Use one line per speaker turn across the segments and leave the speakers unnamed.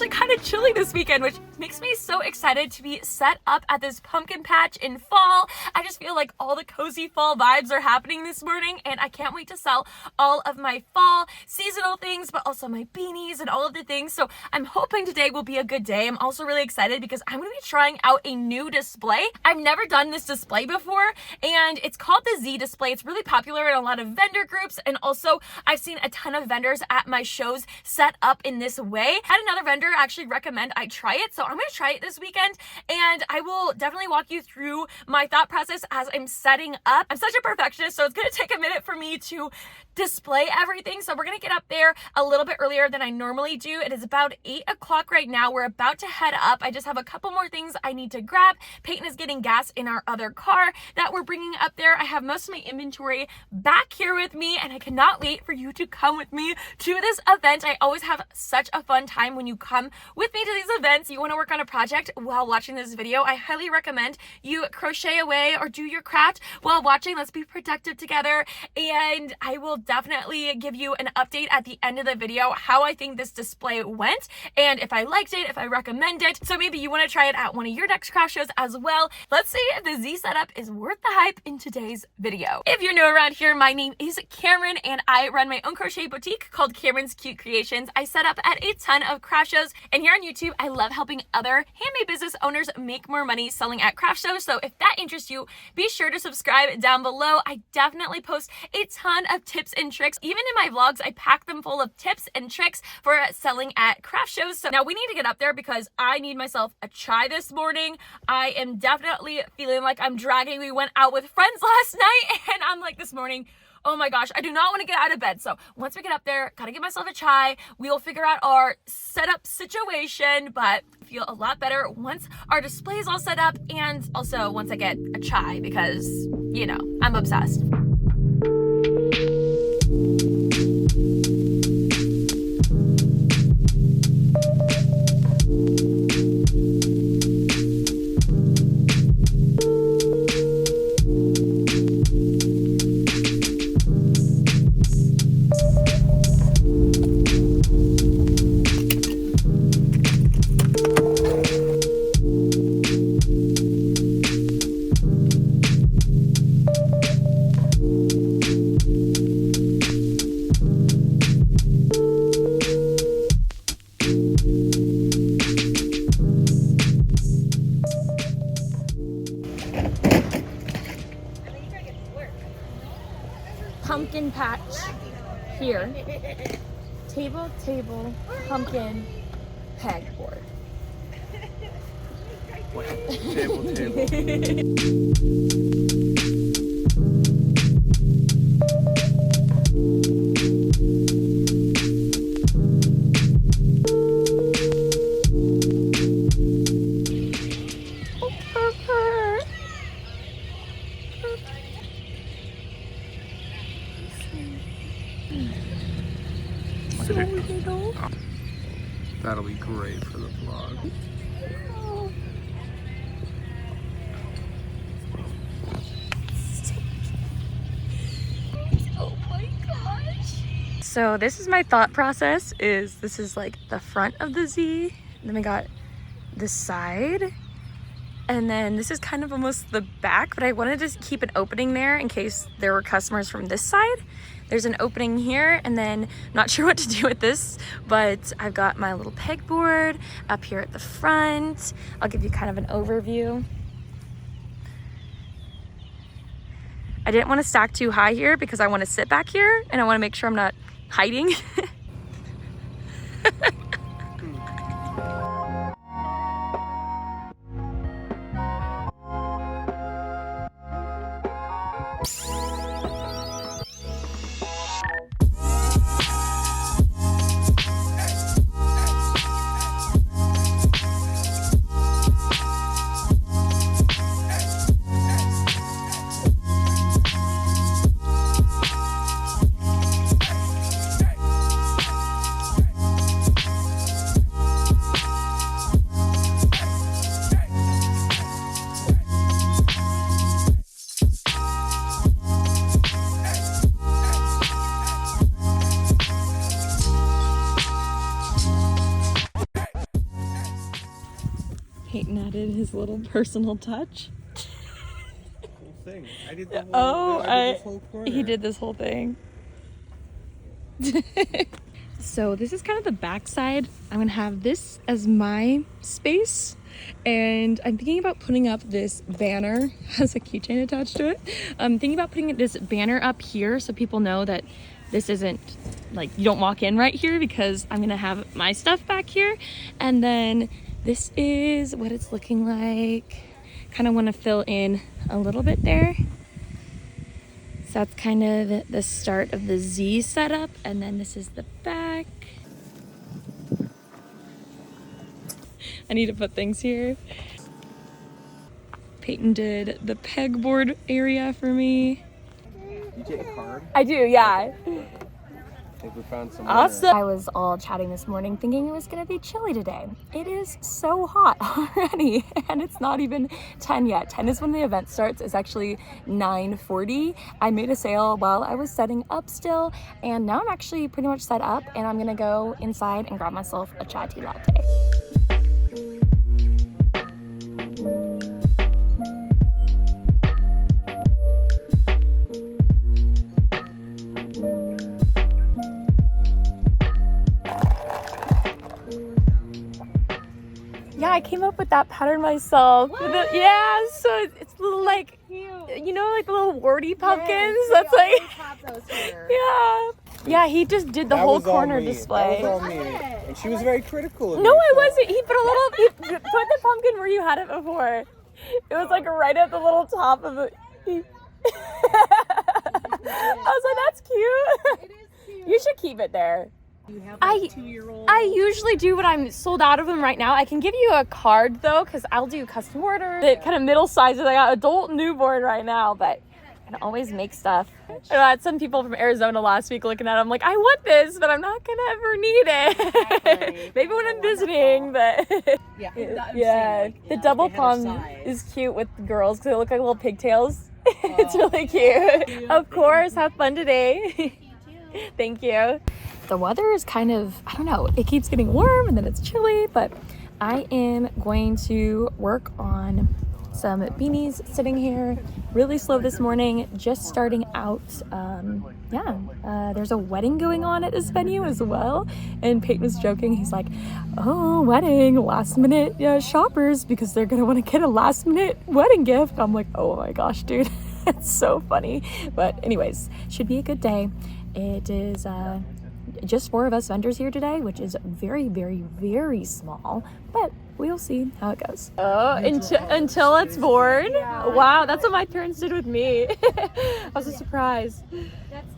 actually kind of chilly this weekend, which makes me so excited to be set up at this pumpkin patch in fall. I just feel like all the cozy fall vibes are happening this morning, and I can't wait to sell all of my fall seasonal things, but also my beanies and all of the things. So I'm hoping today will be a good day. I'm also really excited because I'm going to be trying out a new display. I've never done this display before, and it's called the Z display. It's really popular in a lot of vendor groups, and also I've seen a ton of vendors at my shows set up in this way. I had another vendor actually recommend I try it, so I'm going to try it this weekend, and I will definitely walk you through my thought process as I'm setting up. I'm such a perfectionist, so it's going to take a minute for me to display everything. So we're going to get up there a little bit earlier than I normally do. It is about 8 o'clock right now. We're about to head up. I just have a couple more things I need to grab. Peyton is getting gas in our other car that we're bringing up there. I have most of my inventory back here with me, and I cannot wait for you to come with me to this event. I always have such a fun time when you come with me to these events. You want to work on a project while watching this video, I highly recommend you crochet away or do your craft while watching. Let's be productive together, and I will definitely give you an update at the end of the video how I think this display went and if I liked it, if I recommend it. So maybe you want to try it at one of your next craft shows as well. Let's see if the Z setup is worth the hype in today's video. If you're new around here, my name is Camryn, and I run my own crochet boutique called Camryn's Cute Creations. I set up at a ton of craft shows, and here on YouTube, I love helping other handmade business owners make more money selling at craft shows. So if that interests you, be sure to subscribe down below. I definitely post a ton of tips and tricks. Even in my vlogs, I pack them full of tips and tricks for selling at craft shows. So now we need to get up there because I need myself a chai this morning. I am definitely feeling like I'm dragging. We went out with friends last night, and I'm like this morning, oh my gosh, I do not want to get out of bed. So once we get up there, gotta get myself a chai. We'll figure out our setup situation, but feel a lot better once our display is all set up, and also once I get a chai because, you know, I'm obsessed. Pumpkin patch here. Table, pumpkin, pegboard. Table.
That'll be great for the vlog.
Oh my gosh. So this is my thought process, is this is like the front of the Z, then we got this side, and then this is kind of almost the back, but I wanted to keep an opening there in case there were customers from this side. There's an opening here, and then I'm not sure what to do with this, but I've got my little pegboard up here at the front. I'll give you kind of an overview. I didn't want to stack too high here because I want to sit back here and I want to make sure I'm not hiding. added his little personal touch.
Whole thing. I did the whole,
Oh,
I did this whole corner.
he did this whole thing. So this is kind of the back side. I'm gonna have this as my space, and I'm thinking about putting up this banner. Has a keychain attached to it. I'm thinking about putting this banner up here so people know that this isn't like you don't walk in right here, because I'm gonna have my stuff back here. And then this is what it's looking like. Kind of want to fill in a little bit there. So that's kind of the start of the Z setup, and then this is the back. I need to put things here. Peyton did the pegboard area for me.
You take a card?
I do, yeah.
I think we found some.
Awesome. I was all chatting this morning thinking it was gonna be chilly today. It is so hot already, and it's not even 10 yet. 10 is when the event starts. It's actually 9:40. I made a sale while I was setting up still, and now I'm actually pretty much set up, and I'm gonna go inside and grab myself a chai tea latte. Yeah, I came up with that pattern myself. Yeah, so it's little like, you know, like the little warty pumpkins. Yes, that's like,
have those here.
yeah. He just did the whole corner display.
That was all me. And she was very critical of
No,
me,
I
so-
wasn't. He put the pumpkin where you had it before. It was like right at the little top of it. I was like, that's cute.
It is cute.
You should keep it there.
You have
I-
like 2-year-old.
I usually do, but I'm sold out of them right now. I can give you a card though, because I'll do custom order. The kind of middle sizes. I got adult, newborn right now, but I can always make stuff. I had some people from Arizona last week looking at it. I'm like, I want this, but I'm not gonna ever need it.
Exactly.
Maybe when I'm visiting, but
Yeah,
yeah, the double palm is cute with girls because they look like little pigtails. It's really cute. Of course, have fun today. Thank you. The weather is kind of, I don't know, it keeps getting warm and then it's chilly, but I am going to work on some beanies sitting here really slow this morning, just starting out. There's a wedding going on at this venue as well, and Peyton was joking. He's like, oh, wedding, last minute shoppers, because they're gonna want to get a last minute wedding gift. I'm like, oh my gosh, dude. It's so funny. But anyways, should be a good day. It is just 4 of us vendors here today, which is very, very, very small, but we'll see how it goes. Oh, until it's bored. Wow, that's what my parents did with me. I was a surprise.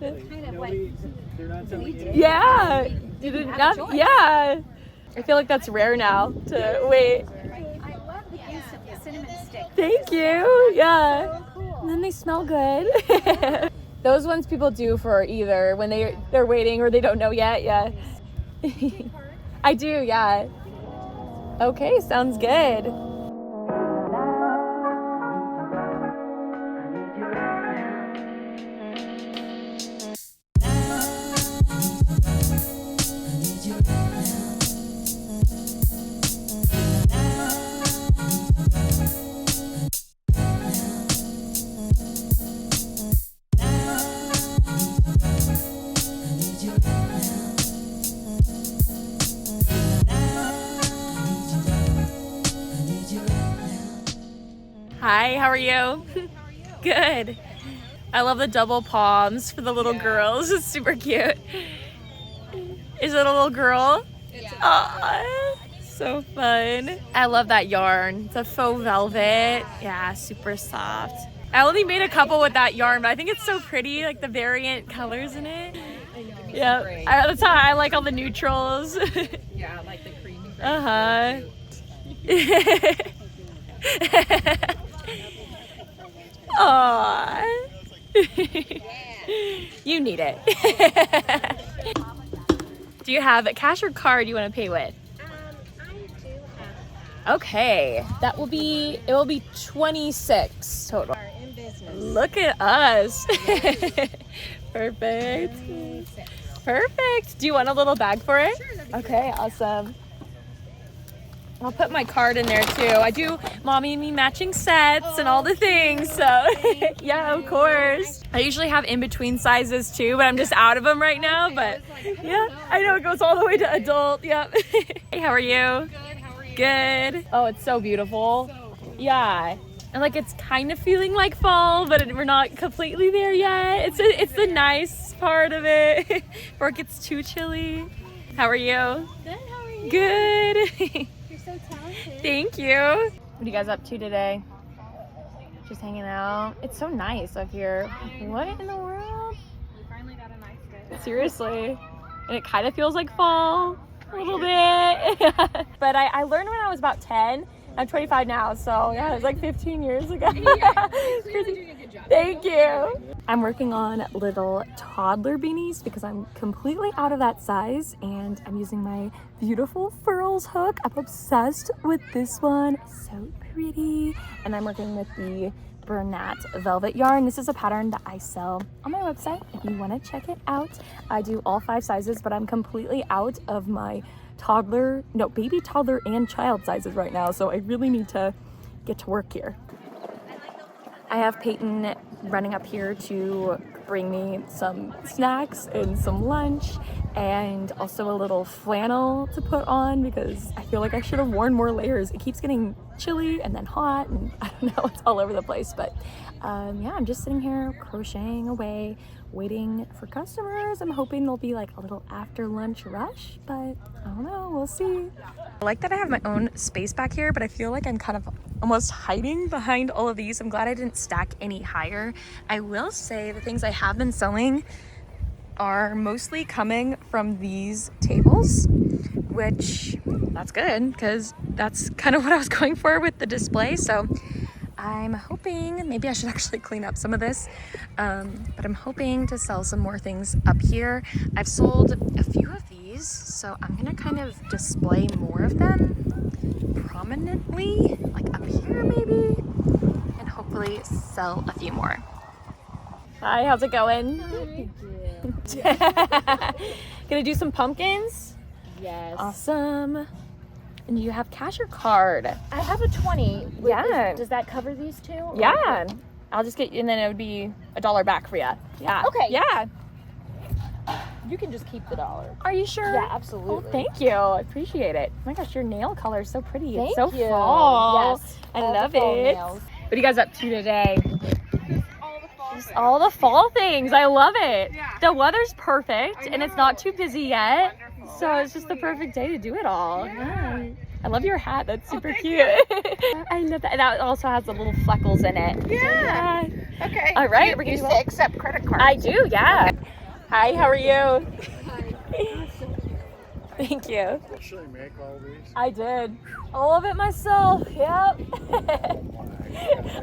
That's kind of what we did.
Yeah. You didn't have, yeah. I feel like that's rare now to wait.
I love the use of the cinnamon stick.
Thank you. Yeah.
So cool.
And then they smell good. Those ones people do for either when they're waiting or they don't know yet. Yeah. I do, yeah. Okay, sounds good. Hi, how are you? Good. I love the double palms for the little girls. It's super cute. Is it a little girl? Yeah. So fun. I love that yarn. It's a faux velvet. Yeah, super soft. I only made a couple with that yarn, but I think it's so pretty, like the variant colors in it. Yeah, that's how I like all the neutrals.
Yeah, like the creamy.
Uh-huh. Aww. You need it. Do you have a cash or card you want to pay with?
I do have.
Okay, it will be 26 total.
Are in business.
Look at us. Perfect. Perfect. Do you want a little bag for it?
Sure, that'd be
Okay, awesome. I'll put my card in there too. I do mommy and me matching sets and all the things, so yeah, of course. I usually have in between sizes too, but I'm just out of them right now. But yeah, I know it goes all the way to adult. Yep. Hey, how are you?
Good, how are you?
Good. Oh, it's so beautiful. Yeah. And like it's kind of feeling like fall, but we're not completely there yet. It's the nice part of it before it gets too chilly. How are you?
Good, how are you?
Good.
You're so talented.
Thank you. What are you guys up to today? Just hanging out. It's so nice up here. What in the world?
We finally got a nice day.
Seriously. And it kind of feels like fall a little bit. But I learned when I was about 10. I'm 25 now, so yeah, it was like 15 years ago.
Yeah, you're really doing a good job.
Thank you. I'm working on little toddler beanies because I'm completely out of that size, and I'm using my beautiful furls hook. I'm obsessed with this one. So pretty. And I'm working with the Bernat velvet yarn. This is a pattern that I sell on my website if you want to check it out. I do all 5 sizes, but I'm completely out of my baby, toddler, and child sizes right now, so I really need to get to work here. I have Peyton running up here to bring me some snacks and some lunch, and also a little flannel to put on because I feel like I should have worn more layers. It keeps getting chilly and then hot, and I don't know, it's all over the place. But yeah, I'm just sitting here crocheting away, waiting for customers. I'm hoping there'll be like a little after lunch rush, but I don't know, we'll see. I like that I have my own space back here, but I feel like I'm kind of almost hiding behind all of these. I'm glad I didn't stack any higher. I will say the things I have been selling are mostly coming from these tables, which that's good because that's kind of what I was going for with the display. So I'm hoping, maybe I should actually clean up some of this, but I'm hoping to sell some more things up here. I've sold a few of these, so I'm gonna kind of display more of them prominently, like up here maybe, and hopefully sell a few more. Hi, how's it going? Gonna do some pumpkins?
Yes.
Awesome. And you have cash or card?
I have a 20.
Yeah.
Does that cover these two? or-
Yeah. I'll just get, and then it would be $1 back for you. Yeah.
Okay.
Yeah.
You can just keep the $1.
Are you sure?
Yeah, absolutely.
Oh, thank you. I appreciate it. Oh my gosh, your nail color is so pretty.
Thank
it's so
you.
fall.
Yes.
I
all the
love
fall
it.
nails.
What are you guys up to today?
All the fall
Just all the fall things. I love it.
Yeah.
The weather's perfect and it's not too busy yet.
Wonderful.
So it's just the perfect day to do it all.
Yeah.
I love your hat. That's super
thank
cute. I love that. That also has the little freckles in it.
Yeah.
So,
Okay.
all right.
You
We're
used
gonna
to accept credit cards.
I do, yeah. Hi, how are you? Thank you.
Actually make all these?
I did. All of it myself. Yep.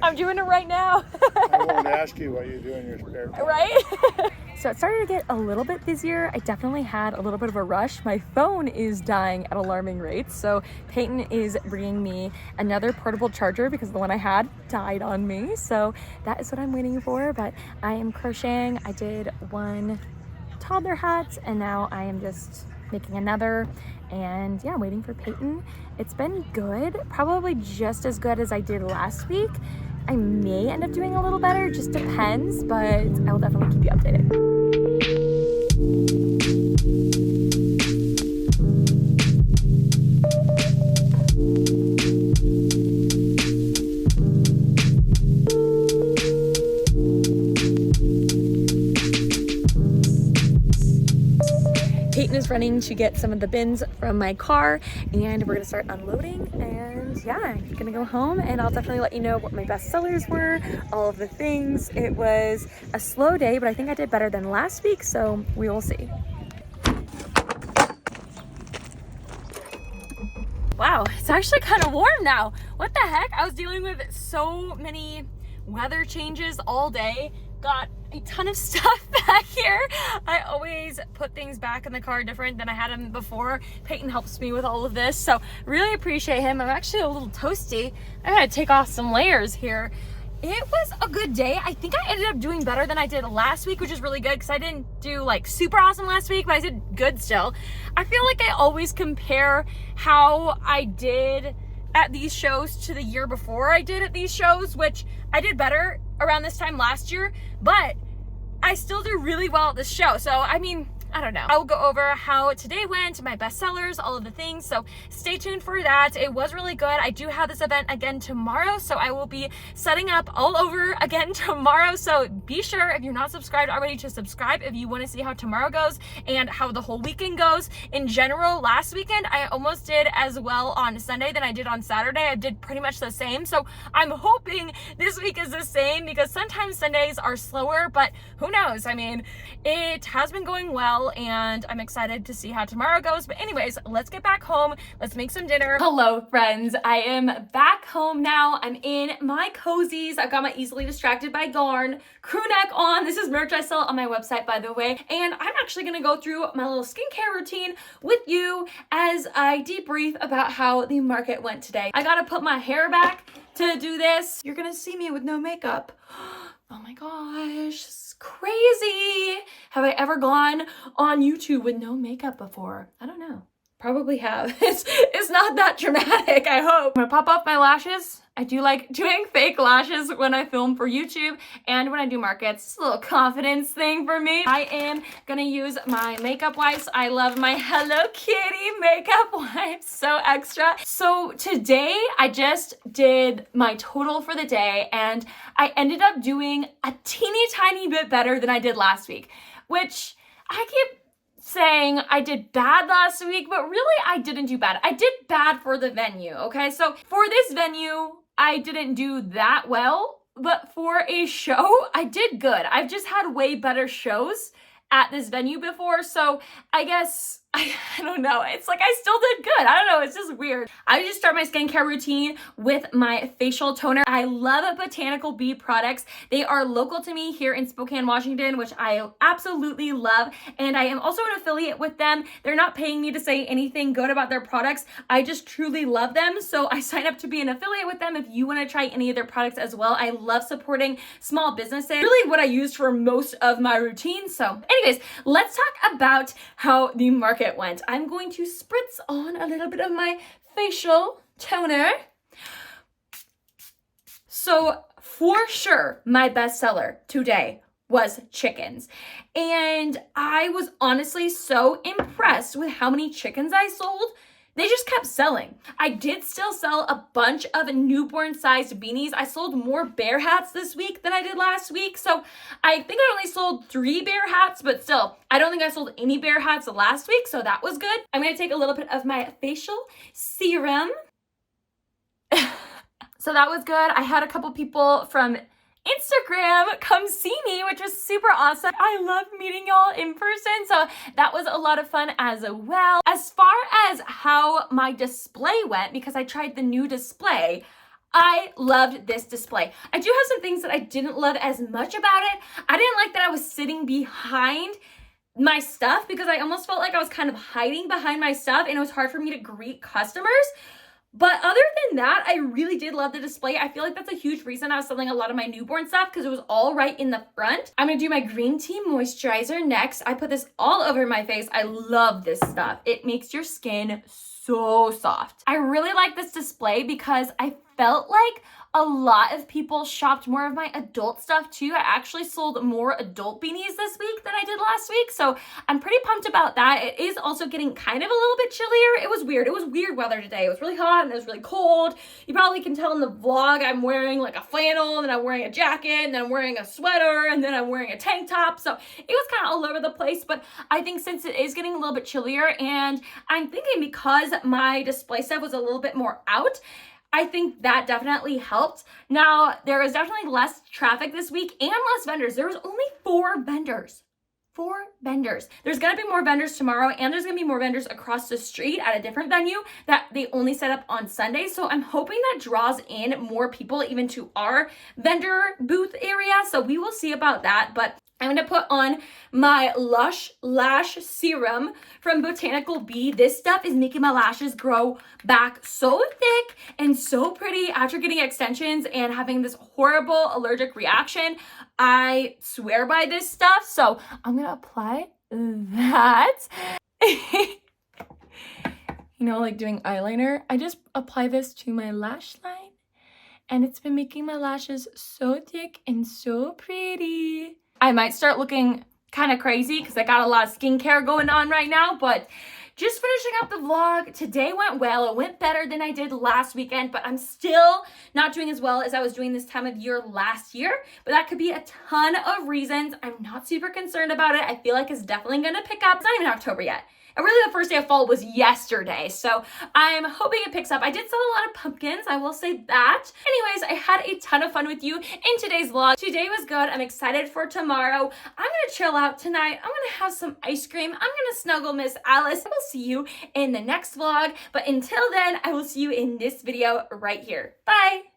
I'm doing it right now.
I won't ask you what you do in your spare time.
Right? So it started to get a little bit busier. I definitely had a little bit of a rush. My phone is dying at alarming rates. So Peyton is bringing me another portable charger because the one I had died on me. So that is what I'm waiting for. But I am crocheting. I did one toddler hat and now I am just making another, and yeah, waiting for Peyton. It's been good, probably just as good as I did last week. I may end up doing a little better, just depends, but I will definitely keep you updated. Peyton is running to get some of the bins from my car, and we're gonna start unloading, and yeah, I'm gonna go home and I'll definitely let you know what my best sellers were, all of the things. It was a slow day, but I think I did better than last week, so we will see. Wow, it's actually kind of warm now. What the heck? I was dealing with so many weather changes all day. Got a ton of stuff back here. I always put things back in the car different than I had them before. Peyton helps me with all of this, so really appreciate him. I'm actually a little toasty. I gotta take off some layers here. it was a good day. I think I ended up doing better than I did last week, which is really good because I didn't do like super awesome last week, but I did good still. I feel like I always compare how I did at these shows to the year before I did at these shows, which I did better around this time last year, but I still do really well at this show. So, I mean, I don't know. I will go over how today went, my best sellers, all of the things. So stay tuned for that. It was really good. I do have this event again tomorrow. So I will be setting up all over again tomorrow. So be sure, if you're not subscribed already, to subscribe if you want to see how tomorrow goes and how the whole weekend goes. In general, last weekend, I almost did as well on Sunday than I did on Saturday. I did pretty much the same. So I'm hoping this week is the same because sometimes Sundays are slower, but who knows? I mean, it has been going well, and I'm excited to see how tomorrow goes. But anyways, let's get back home. Let's make some dinner. Hello, friends. I am back home now. I'm in my cozies. I've got my Easily Distracted by Garn crew neck on. This is merch I sell on my website, by the way. And I'm actually gonna go through my little skincare routine with you as I debrief about how the market went today. I gotta put my hair back to do this. You're gonna see me with no makeup. Oh my gosh. Crazy. Have I ever gone on YouTube with no makeup before? I don't know. Probably have. It's not that dramatic, I hope. I'm gonna pop off my lashes. I do like doing fake lashes when I film for YouTube and when I do markets. It's a little confidence thing for me. I am gonna use my makeup wipes. I love my Hello Kitty makeup wipes, so extra. So today I just did my total for the day and I ended up doing a teeny tiny bit better than I did last week, which I keep saying I did bad last week, but really I didn't do bad. I did bad for the venue, okay? So for this venue, I didn't do that well, but for a show, I did good. I've just had way better shows at this venue before, so I guess, I don't know. It's like I still did good. I don't know. It's just weird. I just start my skincare routine with my facial toner. I love Botanical Bee Products. They are local to me here in Spokane, Washington, which I absolutely love. And I am also an affiliate with them. They're not paying me to say anything good about their products. I just truly love them. So I signed up to be an affiliate with them if you want to try any of their products as well. I love supporting small businesses. Really what I used for most of my routine. So anyways, let's talk about how the market went. I'm going to spritz on a little bit of my facial toner. So for sure, my bestseller today was chickens. And I was honestly so impressed with how many chickens I sold. They just kept selling. I did still sell a bunch of newborn sized beanies. I sold more bear hats this week than I did last week. So I think I only sold 3 bear hats, but still, I don't think I sold any bear hats last week. So that was good. I'm gonna take a little bit of my facial serum. So that was good. I had a couple people from Instagram come see me, which was super awesome. I love meeting y'all in person, so that was a lot of fun as well. As far as how my display went, because I tried the new display, I loved this display. I do have some things that I didn't love as much about it. I didn't like that I was sitting behind my stuff because I almost felt like I was kind of hiding behind my stuff and it was hard for me to greet customers. But other than that, I really did love the display. I feel like that's a huge reason I was selling a lot of my newborn stuff because it was all right in the front. I'm gonna do my green tea moisturizer next. I put this all over my face. I love this stuff. It makes your skin so soft. I really like this display because I felt like a lot of people shopped more of my adult stuff too. I actually sold more adult beanies this week than I did last week. So I'm pretty pumped about that. It is also getting kind of a little bit chillier. It was weird. It was weird weather today. It was really hot and it was really cold. You probably can tell in the vlog I'm wearing like a flannel and then I'm wearing a jacket and then I'm wearing a sweater and then I'm wearing a tank top. So it was kind of all over the place. But I think since it is getting a little bit chillier and I'm thinking because my display stuff was a little bit more out, I think that definitely helped. Now, there was definitely less traffic this week and less vendors. There was only 4 vendors. 4 vendors. There's gonna be more vendors tomorrow and there's gonna be more vendors across the street at a different venue that they only set up on Sunday. So I'm hoping that draws in more people even to our vendor booth area. So we will see about that. But I'm going to put on my Lush Lash Serum from Botanical Bee. This stuff is making my lashes grow back so thick and so pretty after getting extensions and having this horrible allergic reaction. I swear by this stuff. So I'm going to apply that. You know, like doing eyeliner. I just apply this to my lash line. And it's been making my lashes so thick and so pretty. I might start looking kind of crazy because I got a lot of skincare going on right now, but just finishing up the vlog. Today went well. It went better than I did last weekend, but I'm still not doing as well as I was doing this time of year last year, but that could be a ton of reasons. I'm not super concerned about it. I feel like it's definitely going to pick up. It's not even October yet. And really the first day of fall was yesterday, so I'm hoping it picks up. I did sell a lot of pumpkins, I will say that. Anyways, I had a ton of fun with you in today's vlog. Today was good. I'm excited for tomorrow. I'm gonna chill out tonight. I'm gonna have some ice cream. I'm gonna snuggle Miss Alice. I will see you in the next vlog, but until then, I will see you in this video right here. Bye!